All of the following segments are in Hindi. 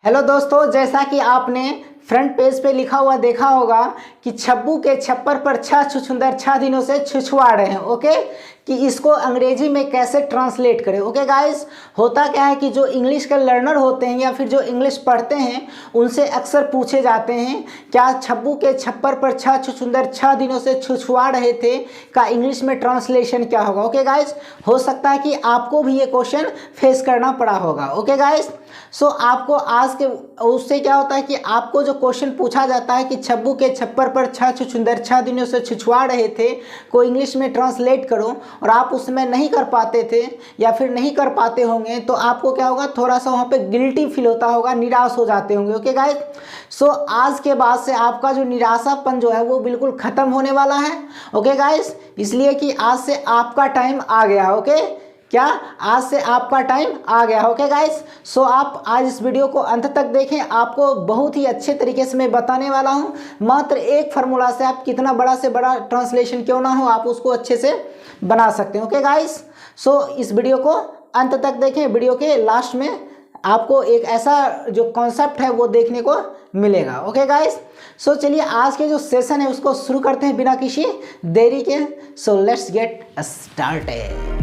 हेलो दोस्तों, जैसा कि आपने फ्रंट पेज पे लिखा हुआ देखा होगा कि छब्बू के छप्पर पर छह छुछुंदर 6 दिनों से छुछुआ रहे हैं। ओके, कि इसको अंग्रेजी में कैसे ट्रांसलेट करें। ओके गाइस, होता क्या है कि जो इंग्लिश के लर्नर होते हैं या फिर जो इंग्लिश पढ़ते हैं उनसे अक्सर पूछे जाते हैं क्या छब्बू के छप्पर पर छह छुछुंदर 6 दिनों से छुछुआ रहे थे का इंग्लिश में ट्रांसलेशन क्या होगा। ओके गाइस, हो सकता है कि आपको भी ये क्वेश्चन फेस करना पड़ा होगा। ओके गाइस, सो आपको आज के उससे क्या होता है कि आपको जो क्वेश्चन पूछा जाता है कि छब्बू के छप्पर पर छह छुछुंदर 6 दिनों से छुछुआ रहे थे को इंग्लिश में ट्रांसलेट करो और आप उसमें नहीं कर पाते थे या फिर नहीं कर पाते होंगे तो आपको क्या होगा, थोड़ा सा वहाँ पे गिल्टी फील होता होगा, निराश हो जाते होंगे। ओके गाइस, सो आज के बाद से आपका जो निराशापन जो है वो बिल्कुल ख़त्म होने वाला है। ओके गाइस, इसलिए कि आज से आपका टाइम आ गया। ओके, क्या आज से आपका टाइम आ गया। ओके गाइस, सो आप आज इस वीडियो को अंत तक देखें। आपको बहुत ही अच्छे तरीके से मैं बताने वाला हूं। मात्र एक फार्मूला से आप कितना बड़ा से बड़ा ट्रांसलेशन क्यों ना हो आप उसको अच्छे से बना सकते हैं। ओके गाइस, सो इस वीडियो को अंत तक देखें। वीडियो के लास्ट में आपको एक ऐसा जो कॉन्सेप्ट है वो देखने को मिलेगा। ओके गाइस, सो चलिए आज के जो सेशन है उसको शुरू करते हैं बिना किसी देरी के। So let's get started.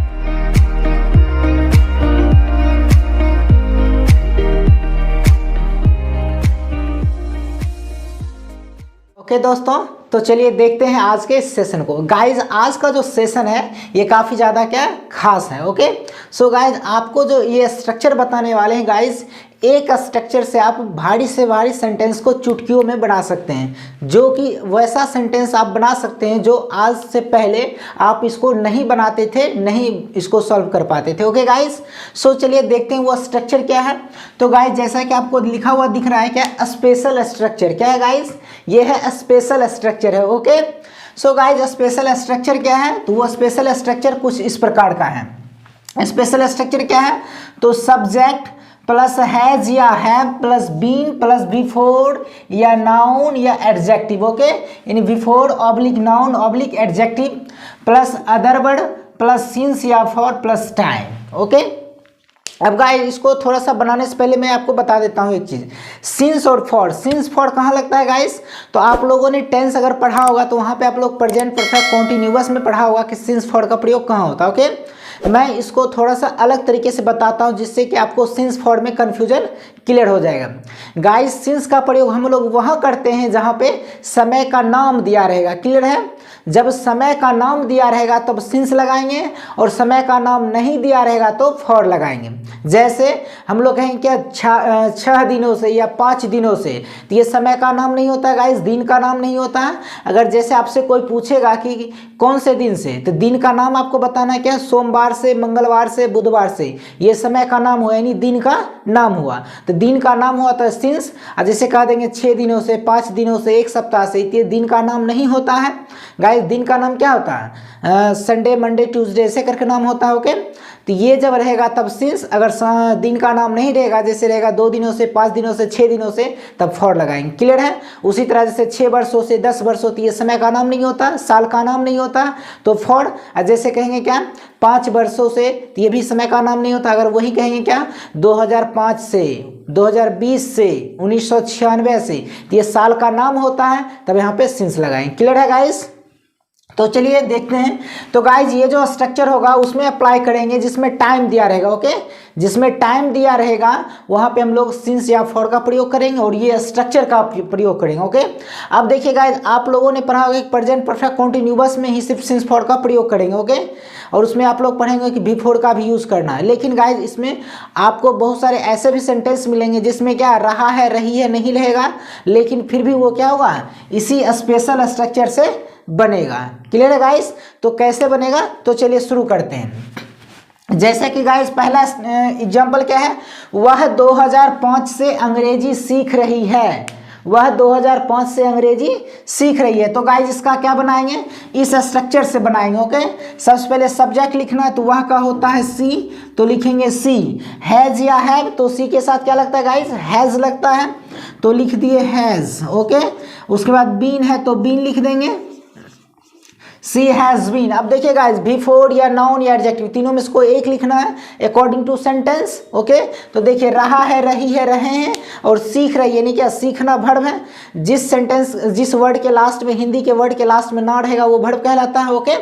Okay दोस्तों, तो चलिए देखते हैं आज के इस सेशन को। गाइज आज का जो सेशन है ये काफ़ी ज़्यादा क्या खास है। ओके, सो गाइज आपको जो ये स्ट्रक्चर बताने वाले हैं गाइज, एक स्ट्रक्चर से आप भारी से भारी सेंटेंस को चुटकियों में बना सकते हैं, जो कि वैसा सेंटेंस आप बना सकते हैं जो आज से पहले आप इसको नहीं बनाते थे, नहीं इसको सॉल्व कर पाते थे। ओके गाइज, सो चलिए देखते हैं वो स्ट्रक्चर क्या है। तो गाइज जैसा कि आपको लिखा हुआ दिख रहा है क्या, स्पेशल स्ट्रक्चर क्या है गाइज, ये है स्पेशल स्ट्रक्चर है। Okay, so guys special structure क्या है, तो वो स्पेशल स्ट्रक्चर कुछ इस प्रकार का है। स्पेशल स्ट्रक्चर क्या है, तो सब्जेक्ट प्लस हैज या have plus been plus before या नाउन या एडजेक्टिव। ओके, यानी before oblique noun oblique adjective plus other word plus since या फॉर प्लस टाइम। ओके, अब गाइस इसको थोड़ा सा बनाने से पहले मैं आपको बता देता हूँ एक चीज़, सिंस और फॉर। सिंस फॉर कहाँ लगता है गाइस, तो आप लोगों ने टेंस अगर पढ़ा होगा तो वहाँ पे आप लोग प्रेजेंट परफेक्ट कॉन्टिन्यूअस में पढ़ा होगा कि सिंस फॉर का प्रयोग कहाँ होता है। ओके, मैं इसको थोड़ा सा अलग तरीके से बताता हूँ जिससे कि आपको सिंस फॉर में कन्फ्यूजन क्लियर हो जाएगा। गाइस सिंस का प्रयोग हम लोग वहाँ करते हैं जहाँ पे समय का नाम दिया रहेगा। क्लियर है, जब समय का नाम दिया रहेगा तब सिंस लगाएंगे और समय का नाम नहीं दिया रहेगा तो फॉर लगाएंगे। जैसे हम लोग कहेंगे क्या 6 दिनों से या 5 दिनों से, तो ये समय का नाम नहीं होता गाइस, दिन का नाम नहीं होता है। अगर जैसे आपसे कोई पूछेगा कि कौन से दिन से, तो दिन का नाम आपको बताना है क्या, सोमवार से, मंगलवार से, बुधवार से, ये समय का नाम हुआ यानी दिन का नाम हुआ। तो दिन का नाम हुआ तो सिंस। और जैसे कह देंगे 6 दिनों से, 5 दिनों से, एक सप्ताह से, ये दिन का नाम नहीं होता है गाइस। दिन का नाम क्या होता है, संडे मंडे ट्यूसडे ऐसे करके नाम होता है। ओके, तो ये जब रहेगा तब सिंस, अगर दिन का नाम नहीं रहेगा, जैसे रहेगा 2 दिनों से, 5 दिनों से, 6 दिनों से, तब फॉर लगाएंगे। क्लियर है, उसी तरह जैसे 6 वर्षों से, 10 वर्षों, तो ये समय का नाम नहीं होता, साल का नाम नहीं होता तो फॉर। जैसे कहेंगे क्या 5 वर्षों से, तो ये भी समय का नाम नहीं होता। अगर वही कहेंगे क्या 2005 से, 2020 से, 1996 से, तो ये साल का नाम होता है, तब यहाँ पे सिंस लगाएंगे। क्लियर है गाइस, तो चलिए देखते हैं। तो गाइज ये जो स्ट्रक्चर होगा उसमें अप्लाई करेंगे जिसमें टाइम दिया रहेगा। ओके, जिसमें टाइम दिया रहेगा वहाँ पे हम लोग सिंस या फॉर का प्रयोग करेंगे और ये स्ट्रक्चर का प्रयोग करेंगे। ओके, अब देखिए गाइज आप लोगों ने पढ़ा होगा कि प्रेजेंट परफेक्ट कॉन्टिन्यूअस में ही सिर्फ सिंस फॉर का प्रयोग करेंगे। ओके, और उसमें आप लोग पढ़ेंगे कि बिफोर का भी यूज़ करना है। लेकिन गाइज इसमें आपको बहुत सारे ऐसे भी सेंटेंस मिलेंगे जिसमें क्या रहा है, रही है, नहीं रहेगा, लेकिन फिर भी वो क्या होगा, इसी स्पेशल स्ट्रक्चर से बनेगा। क्लियर है गाइस, तो कैसे बनेगा, तो चलिए शुरू करते हैं। जैसे कि गाइस पहला एग्जांपल क्या है, वह 2005 से अंग्रेजी सीख रही है। वह 2005 से अंग्रेजी सीख रही है। तो गाइस इसका क्या बनाएंगे, इस स्ट्रक्चर से बनाएंगे। ओके, सबसे पहले सब्जेक्ट लिखना है, तो वह का होता है सी, तो लिखेंगे सी। हैज या हैव, तो सी के साथ क्या लगता है गाइस, हैज लगता है, तो लिख दिए हैज। ओके, उसके बाद बीन है तो बीन लिख देंगे। सी हैज़ बीन। अब देखिए गाइस, बिफोर या नाउन या एडजेक्टिव तीनों में से कोई एक लिखना है अकॉर्डिंग टू सेंटेंस। ओके, तो देखिए रहा है, रही है, रहे हैं और सीख रही है, यानी क्या सीखना वर्ब है। जिस सेंटेंस जिस वर्ड के लास्ट में, हिंदी के वर्ड के लास्ट में ना रहेगा वो वर्ब कहलाता है। ओके,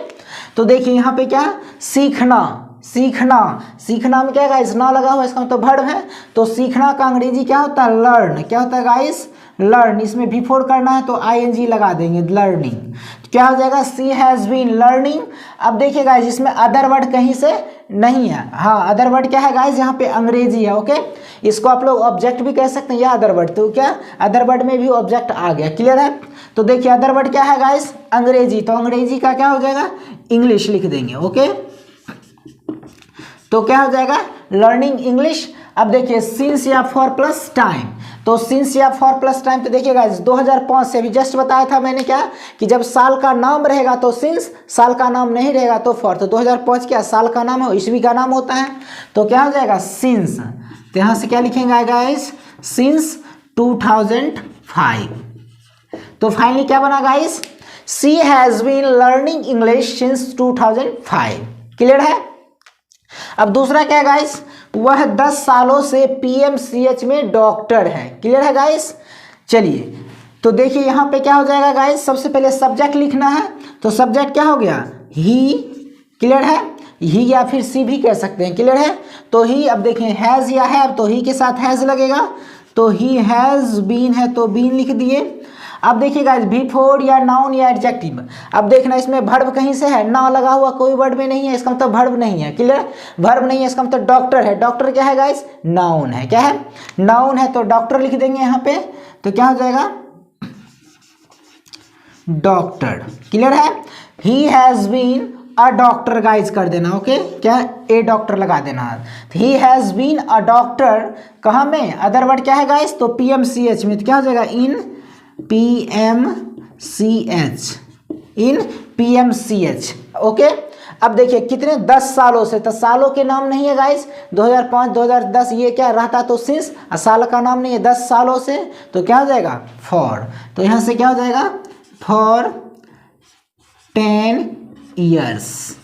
तो देखिए यहाँ पे क्या, सीखना, सीखना, सीखना में क्या गाइस, ना लगा हुआ, इसका मतलब वर्ब है। तो सीखना का अंग्रेजी क्या होता है, लर्न। क्या होता है गाइस, लर्न। इसमें बिफोर करना है तो आईएनजी लगा देंगे, लर्निंग। क्या हो जाएगा, सी हैज़ बीन लर्निंग। अब देखिए गाइस, इसमें अदर वर्ड कहीं से नहीं है। हाँ, अदर वर्ड क्या है गाइस, यहाँ पे अंग्रेजी है। ओके, इसको आप लोग ऑब्जेक्ट भी कह सकते हैं या अदर वर्ड। तो क्या, अदर वर्ड में भी ऑब्जेक्ट आ गया। क्लियर है। तो देखिए अदर वर्ड क्या है गाइस, अंग्रेजी। तो अंग्रेजी का क्या हो जाएगा, इंग्लिश लिख देंगे। ओके, तो क्या हो जाएगा, लर्निंग इंग्लिश। अब देखिए सिंस या फॉर प्लस टाइम। तो सिंस या फॉर प्लस टाइम, तो देखिए गाइस 2005 से भी जस्ट बताया था मैंने क्या, कि जब साल का नाम रहेगा तो सिंस, साल का नाम नहीं रहेगा तो फॉर। तो 2005 क्या साल का नाम है, ईस्वी का नाम होता है। तो क्या हो जाएगा, सिंस। तो यहाँ से क्या लिखेंगे गाइस, सिंस 2005। तो फाइनली क्या बना guys, she has been learning English since 2005। Clear है। अब दूसरा क्या है गाइस, वह 10 सालों से पीएमसीएच में डॉक्टर है। क्लियर है गाइस। चलिए, तो देखिए यहाँ पे क्या हो जाएगा गाइस, सबसे पहले सब्जेक्ट लिखना है। तो सब्जेक्ट क्या हो गया, ही। क्लियर है, ही या फिर सी भी कह सकते हैं। क्लियर है। तो ही, अब देखें हैज़ या हैव, तो ही के साथ हैज़ लगेगा। तो ही हैज़ बीन है तो बीन लिख दिए। अब देखिए गाइस, बिफोर या नाउन या एडजेक्टिव। अब देखना इसमें वर्ब कहीं से है, ना लगा हुआ कोई वर्ड में नहीं है, इसका मतलब वर्ब नहीं है। क्लियर, वर्ब नहीं है, इसका मतलब डॉक्टर है। डॉक्टर क्या है गाइस, नाउन है। क्या है, नाउन है। तो डॉक्टर लिख देंगे यहाँ पे। तो क्या हो जाएगा, डॉक्टर। क्लियर है। He has been a doctor guys कर देना। ओके, क्या, ए डॉक्टर लगा देना। He has been a doctor कहाँ में, अदर वर्ड क्या है गाइस, तो पीएमसीएच में। तो क्या हो जाएगा, इन PMCH, इन PMCH। ओके, अब देखिए कितने, 10 सालों से। तो सालों के नाम नहीं है गाइस, 2005 2010 ये क्या रहता, तो सिंस। साल का नाम नहीं है, 10 सालों से। तो क्या हो जाएगा, फॉर। तो यहाँ से क्या हो जाएगा, फॉर 10 ईयर्स,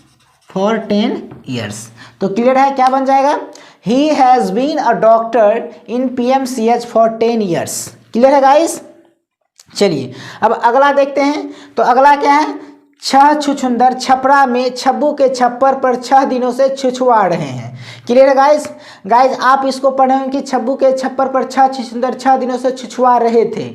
फॉर 10 ईयर्स। तो क्लियर है, क्या बन जाएगा, he has been a doctor in PMCH for 10 years. Clear है गाइस। चलिए अब अगला देखते हैं। तो अगला क्या है, छह छुछुंदर छपरा में छब्बू के छप्पर पर 6 दिनों से छुछुआ रहे हैं। क्लियर है गाइस। गाइस आप इसको पढ़ेंगे कि छब्बू के छप्पर पर 6 छुछुंदर 6 दिनों से छुछुआ रहे थे।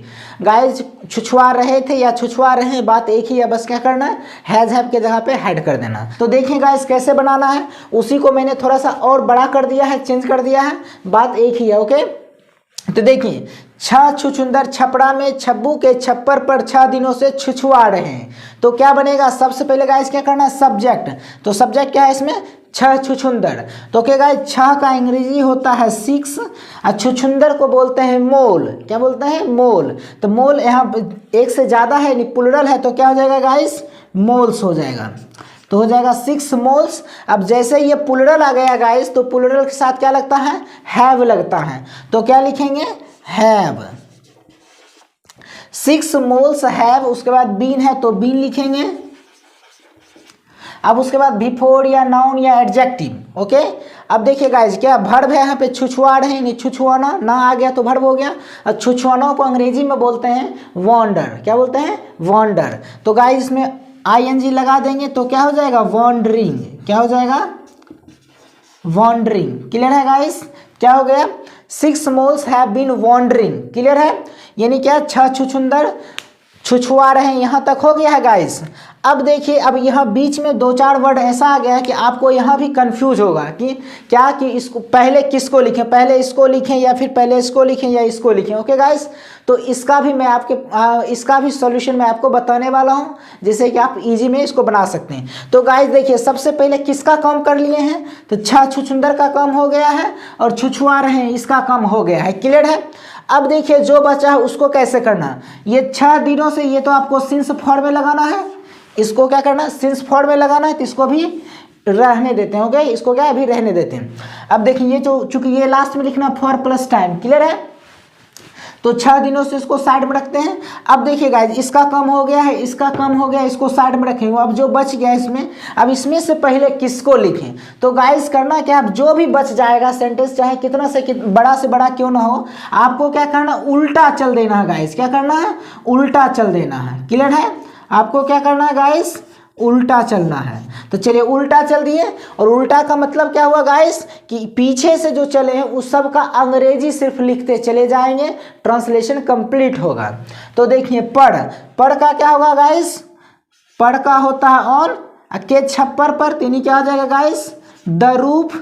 गाइस छुछुआ रहे थे या छुछुआ रहे हैं, बात एक ही है, बस क्या करना है, हैज़ हैव के जगह पे हैड कर देना। तो देखिए गाइस कैसे बनाना है, उसी को मैंने थोड़ा सा और बड़ा कर दिया है, चेंज कर दिया है, बात एक ही है। ओके, तो देखिए 6 छुछुंदर छपरा में छब्बू के छप्पर पर 6 दिनों से छुछुआ रहे हैं। तो क्या बनेगा, सबसे पहले गाइस क्या करना है, सब्जेक्ट। तो सब्जेक्ट क्या है इसमें, 6 छुछुंदर। तो क्या गाइस 6 का अंग्रेजी होता है 6 और छुछुंदर को बोलते हैं मोल। क्या बोलते हैं, मोल। तो मोल यहाँ एक से ज़्यादा है, प्लुरल है, तो क्या हो जाएगा गाइस, मोल्स हो जाएगा। तो हो जाएगा 6 मोल्स। अब जैसे ये प्लुरल आ गया गाइस, तो प्लुरल के साथ क्या लगता है, हैव लगता है। तो क्या लिखेंगे, हैव। 6 मोल्स हैव, उसके बाद बीन है तो बीन लिखेंगे। अब उसके बाद बिफोर या नाउन या एडजेक्टिव। ओके, अब देखिए गाइस क्या वर्ब है यहाँ पे, छुछुआ रहे हैं, छुछुआना, ना आ गया तो वर्ब हो गया। और छुछुआना को अंग्रेजी में बोलते हैं वॉन्डर। क्या बोलते हैं, वॉन्डर। तो गाइस इसमें आईएनजी लगा देंगे तो क्या हो जाएगा, वॉन्डरिंग। क्या हो जाएगा, वॉन्डरिंग। क्लियर है गाइस, क्या हो गया, 6 moles have been wandering. Clear है, यानी क्या, 6 छुछुंदर छुछुआ रहे हैं, यहाँ तक हो गया है गाइस। अब देखिए, अब यहाँ बीच में 2-4 वर्ड ऐसा आ गया है कि आपको यहाँ भी कंफ्यूज होगा कि क्या, कि इसको पहले किसको लिखें, पहले इसको लिखें या फिर पहले इसको लिखें या इसको लिखें। ओके गाइस, तो इसका भी मैं इसका भी सॉल्यूशन मैं आपको बताने वाला हूँ, जिससे कि आप इजी में इसको बना सकते हैं। तो गाइस देखिए, सबसे पहले किसका काम कर लिए हैं, तो 6 छुछुंदर का काम हो गया है और छुछुआ रहे हैं इसका काम हो गया है। क्लियर है। अब देखिए जो बचा है उसको कैसे करना, ये 6 दिनों से, ये तो आपको सिंस फॉर में लगाना है, इसको क्या करना है, सिंस फॉर में लगाना है, तो इसको भी रहने देते हैं। ओके, इसको क्या अभी रहने देते हैं। अब देखिए ये जो, चूंकि ये लास्ट में लिखना फॉर प्लस टाइम। क्लियर है। तो 6 दिनों से इसको साइड में रखते हैं। अब देखिए गाइज, इसका कम हो गया है, इसका कम हो गया, इसको साइड में रखेंगे। अब जो बच गया इसमें, अब इसमें से पहले किसको लिखें? तो गाइज करना क्या, अब जो भी बच जाएगा सेंटेंस, चाहे कितना से बड़ा क्यों ना हो, आपको क्या करना, उल्टा चल देना है गाइज। क्या करना है? उल्टा चल देना है। क्लियर है? आपको क्या करना है गाइज? उल्टा चलना है। तो चलिए उल्टा चल दिए। और उल्टा का मतलब क्या हुआ गाइस, कि पीछे से जो चले हैं उस सब का अंग्रेजी सिर्फ लिखते चले जाएंगे, ट्रांसलेशन कंप्लीट होगा। तो देखिए पढ़ का क्या होगा गाइस? पढ़ का होता है ऑन, के छप्पर पर, तीनी क्या हो जाएगा गाइस? The roof.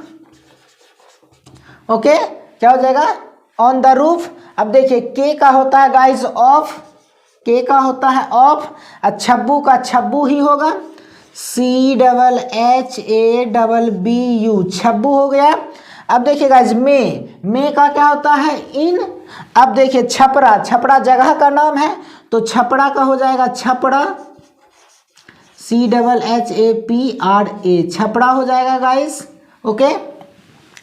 ओके, क्या हो जाएगा? On the roof. अब देखिए के का होता है गाइस ऑफ, के का होता है ऑफ, छब्बू का छब्बू ही होगा, CHABBU, छब्बू हो गया। अब देखिए गाइस मे का क्या होता है? इन। अब देखिए छपरा जगह का नाम है, तो छपरा का हो जाएगा छपरा, CHAPRA, छपरा हो जाएगा गाइस। ओके,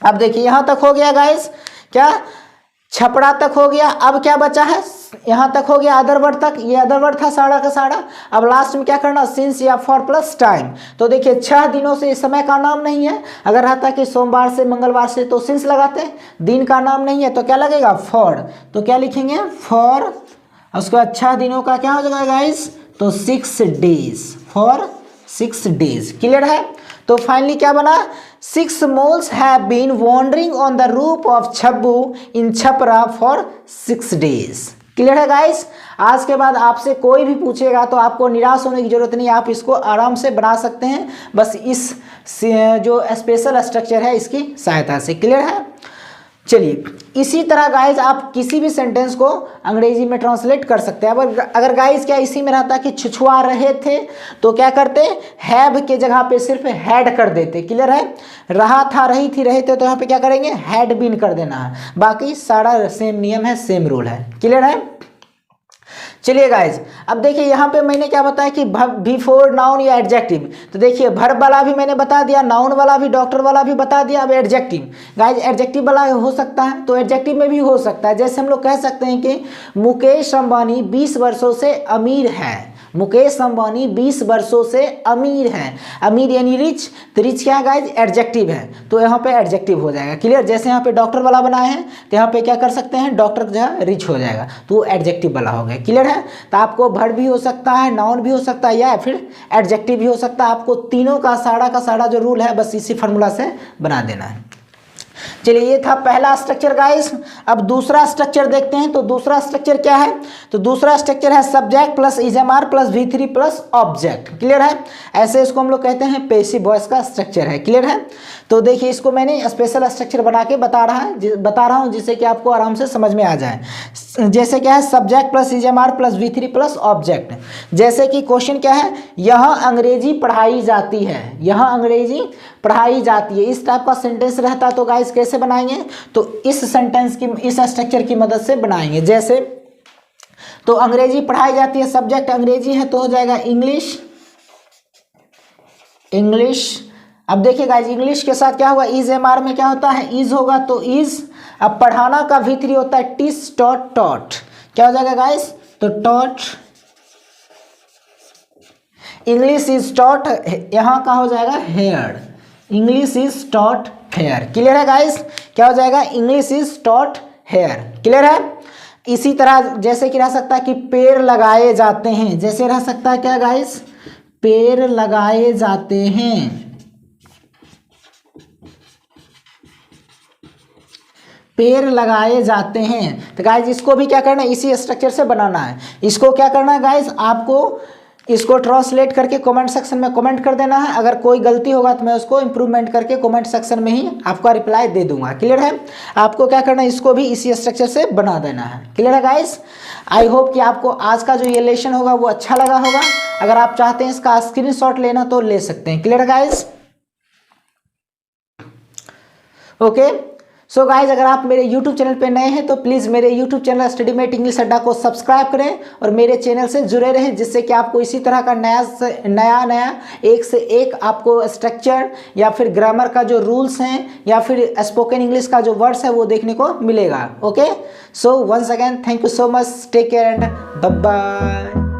अब देखिए यहां तक हो गया गाइस, क्या छपरा तक हो गया। अब क्या बचा है? यहाँ तक हो गया अदर वर्ड तक, ये अदर वर्ड था सारा का सारा। अब लास्ट में क्या करना? सिंस या फॉर प्लस टाइम। तो देखिए 6 दिनों से इस समय का नाम नहीं है। अगर रहता कि सोमवार से मंगलवार से तो सिंस लगाते, दिन का नाम नहीं है तो क्या लगेगा? फॉर। तो क्या लिखेंगे? फॉर। उसके बाद 6 दिनों का क्या हो जाएगा गाइस? तो 6 डेज, फॉर 6 डेज। क्लियर है? तो फाइनली क्या बना? 6 moles have been wandering on the roof of Chhabbu in Chhapra for 6 days। Clear है गाइस? आज के बाद आपसे कोई भी पूछेगा तो आपको निराश होने की जरूरत नहीं, आप इसको आराम से बना सकते हैं, बस इस जो स्पेशल स्ट्रक्चर है इसकी सहायता से। क्लियर है? चलिए इसी तरह गाइज आप किसी भी सेंटेंस को अंग्रेजी में ट्रांसलेट कर सकते हैं। अगर गाइज क्या इसी में रहता कि छुछुआ रहे थे तो क्या करते? हैव के जगह पे सिर्फ हैड कर देते। क्लियर है? रहा था, रही थी, रहे थे, तो यहाँ पे क्या करेंगे? हैड बीन कर देना है। बाकी सारा सेम नियम है, सेम रूल है। क्लियर है? चलिए गाइज, अब देखिए यहाँ पे मैंने क्या बताया कि बिफोर नाउन या एडजेक्टिव। तो देखिए वर्ब वाला भी मैंने बता दिया, नाउन वाला भी, डॉक्टर वाला भी बता दिया। अब एडजेक्टिव गाइज, एडजेक्टिव वाला हो सकता है तो एडजेक्टिव में भी हो सकता है। जैसे हम लोग कह सकते हैं कि मुकेश अंबानी 20 वर्षों से अमीर है। मुकेश अंबानी 20 वर्षों से अमीर हैं। अमीर यानी रिच, तो रिच क्या है गाइज? एडजेक्टिव है, तो यहाँ पे एडजेक्टिव हो जाएगा। क्लियर? जैसे यहाँ पे डॉक्टर वाला बनाए हैं तो यहाँ पे क्या कर सकते हैं? डॉक्टर जो है रिच हो जाएगा, तो एडजेक्टिव वाला हो गया। क्लियर है? तो आपको वर्ब भी हो सकता है, नाउन भी हो सकता है, या फिर एडजेक्टिव भी हो सकता है। आपको तीनों का सारा जो रूल है बस इसी फार्मूला से बना देना है। चलिए ये था पहला स्ट्रक्चर गाइस। अब दूसरा स्ट्रक्चर देखते हैं। तो दूसरा स्ट्रक्चर क्या है? तो दूसरा स्ट्रक्चर है subject plus is am are plus V3 plus object. Clear है? ऐसे इसको हम लोग कहते हैं पैसिव वॉइस का स्ट्रक्चर है। क्लियर है? तो देखिए इसको मैंने स्पेशल स्ट्रक्चर बना के बता रहा हूँ जिससे कि आपको आराम से समझ में आ जाए। जैसे क्या है? Subject plus is am are plus V3 plus object. जैसे कि क्वेश्चन क्या है? यहाँ अंग्रेजी पढ़ाई जाती है, यहाँ अंग्रेजी पढ़ाई जाती है, इस टाइप का सेंटेंस रहता तो गाइस कैसे बनाएंगे? तो इस सेंटेंस की, इस स्ट्रक्चर की मदद से बनाएंगे। जैसे तो अंग्रेजी पढ़ाई जाती है, सब्जेक्ट अंग्रेजी है तो हो जाएगा इंग्लिश। अब देखिए गाइस इंग्लिश के साथ क्या होगा? इज एम आर में क्या होता है? इज होगा तो इज। अब पढ़ाना का V3 होता है टिस टॉट टॉट। क्या हो जाएगा गाइस? तो टॉट। इंग्लिश इज टॉट, यहाँ का हो जाएगा here. English is taught here. Clear है गाइस? क्या हो जाएगा? English is taught here. Clear है? इसी तरह जैसे कि रह सकता है कि पेड़ लगाए जाते हैं। जैसे रह सकता है क्या गाइस? पेड़ लगाए जाते हैं। पेड़ लगाए जाते हैं। तो गाइस इसको भी क्या करना है? इसी स्ट्रक्चर से बनाना है। इसको क्या करना है गाइस? आपको इसको ट्रांसलेट करके कमेंट सेक्शन में कमेंट कर देना है। अगर कोई गलती होगा तो मैं उसको इम्प्रूवमेंट करके कमेंट सेक्शन में ही आपका रिप्लाई दे दूंगा। क्लियर है? आपको क्या करना है? इसको भी इसी स्ट्रक्चर से बना देना है। क्लियर है गाइस? आई होप कि आपको आज का जो ये लेसन होगा वो अच्छा लगा होगा। अगर आप चाहते हैं इसका स्क्रीनशॉट लेना तो ले सकते हैं। क्लियर है गाइस? ओके, सो गाइज अगर आप मेरे YouTube चैनल पे नए हैं तो प्लीज़ मेरे YouTube चैनल स्टडीमेट इंग्लिश अड्डा को सब्सक्राइब करें और मेरे चैनल से जुड़े रहें, जिससे कि आपको इसी तरह का नया एक से एक आपको स्ट्रक्चर या फिर ग्रामर का जो रूल्स हैं या फिर स्पोकन इंग्लिश का जो वर्ड्स है वो देखने को मिलेगा। Okay, so once again thank you so much, take care and bye bye.